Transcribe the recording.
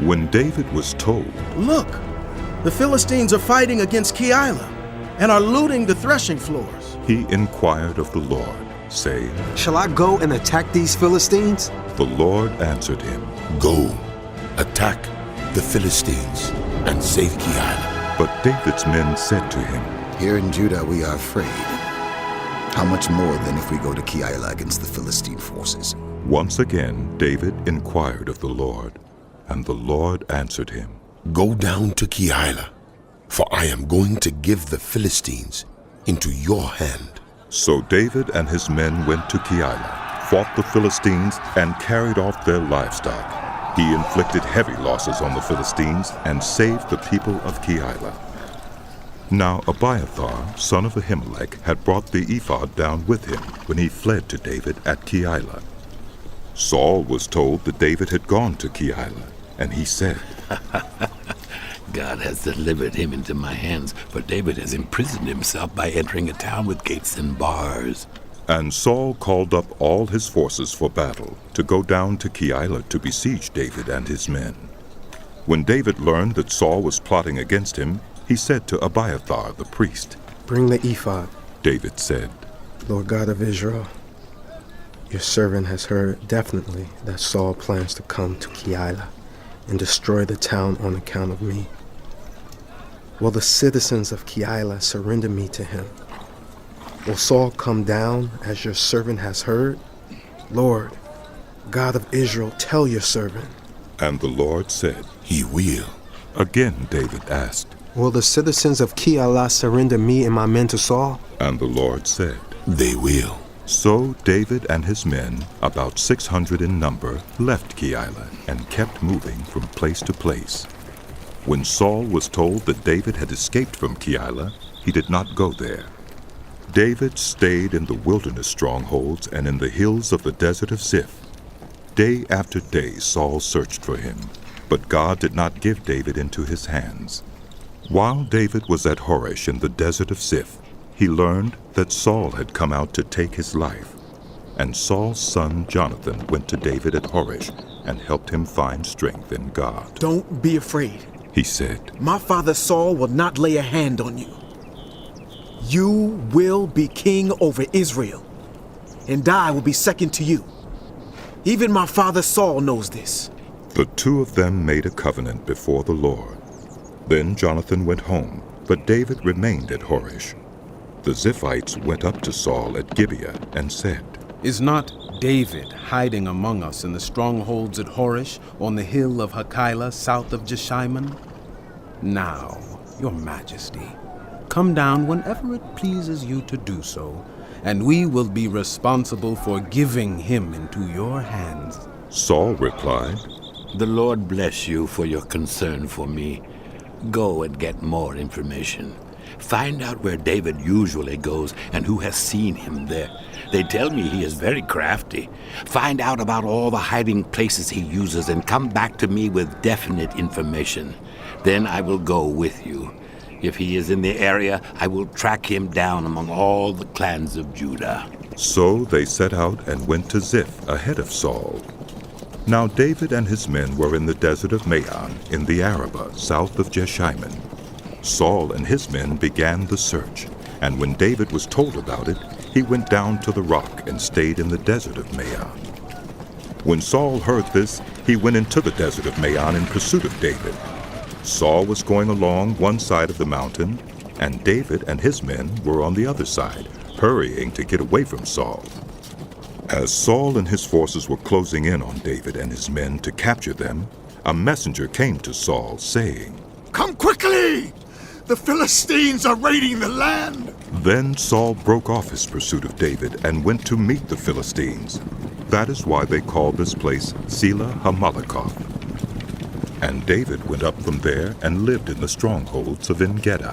When David was told, "Look, the Philistines are fighting against Keilah and are looting the threshing floors," he inquired of the Lord, saying, "Shall I go and attack these Philistines?" The Lord answered him, "Go, attack the Philistines and save Keilah." But David's men said to him, "Here in Judah we are afraid. How much more than if we go to Keilah against the Philistine forces?" Once again David inquired of the Lord, and the Lord answered him, "Go down to Keilah, for I am going to give the Philistines into your hand." So David and his men went to Keilah, fought the Philistines, and carried off their livestock. He inflicted heavy losses on the Philistines and saved the people of Keilah. Now Abiathar, son of Ahimelech, had brought the ephod down with him when he fled to David at Keilah. Saul was told that David had gone to Keilah, and he said, God has delivered him into my hands, for David has imprisoned himself by entering a town with gates and bars. And Saul called up all his forces for battle to go down to Keilah to besiege David and his men. When David learned that Saul was plotting against him, he said to Abiathar the priest, "Bring the ephod." David said, "Lord God of Israel, your servant has heard definitely that Saul plans to come to Keilah and destroy the town on account of me. Will the citizens of Keilah surrender me to him? Will Saul come down as your servant has heard? Lord, God of Israel, tell your servant." And the Lord said, "He will." Again David asked, "Will the citizens of Keilah surrender me and my men to Saul?" and the Lord said, "They will." So David and his men, about 600 in number, left Keilah and kept moving from place to place. When Saul was told that David had escaped from Keilah, he did not go there. David stayed in the wilderness strongholds and in the hills of the desert of Ziph. Day after day Saul searched for him, but God did not give David into his hands. While David was at Horesh in the desert of Ziph, he learned that Saul had come out to take his life. And Saul's son Jonathan went to David at Horesh and helped him find strength in God. "Don't be afraid," he said. "My father Saul will not lay a hand on you. You will be king over Israel, and I will be second to you. Even my father Saul knows this." The two of them made a covenant before the Lord. Then Jonathan went home, but David remained at Horesh. The Ziphites went up to Saul at Gibeah and said, "Is not David hiding among us in the strongholds at Horesh on the hill of Hakeilah south of Jeshimon? Now, your majesty, come down whenever it pleases you to do so, and we will be responsible for giving him into your hands." Saul replied, The Lord bless you for your concern for me. Go and get more information. Find out where David usually goes and who has seen him there. They tell me he is very crafty. Find out about all the hiding places he uses and come back to me with definite information. Then I will go with you. If he is in the area, I will track him down among all the clans of Judah." So they set out and went to Ziph ahead of Saul. Now David and his men were in the desert of Maon in the Arabah south of Jeshimon. Saul and his men began the search, and when David was told about it, he went down to the rock and stayed in the desert of Maon. When Saul heard this, he went into the desert of Maon in pursuit of David. Saul was going along one side of the mountain, and David and his men were on the other side, hurrying to get away from Saul. As Saul and his forces were closing in on David and his men to capture them, a messenger came to Saul, saying, "Come quickly! The Philistines are raiding the land!" Then Saul broke off his pursuit of David and went to meet the Philistines. That is why they call this place Selah Hamalakoth. And David went up from there and lived in the strongholds of En-Gedi.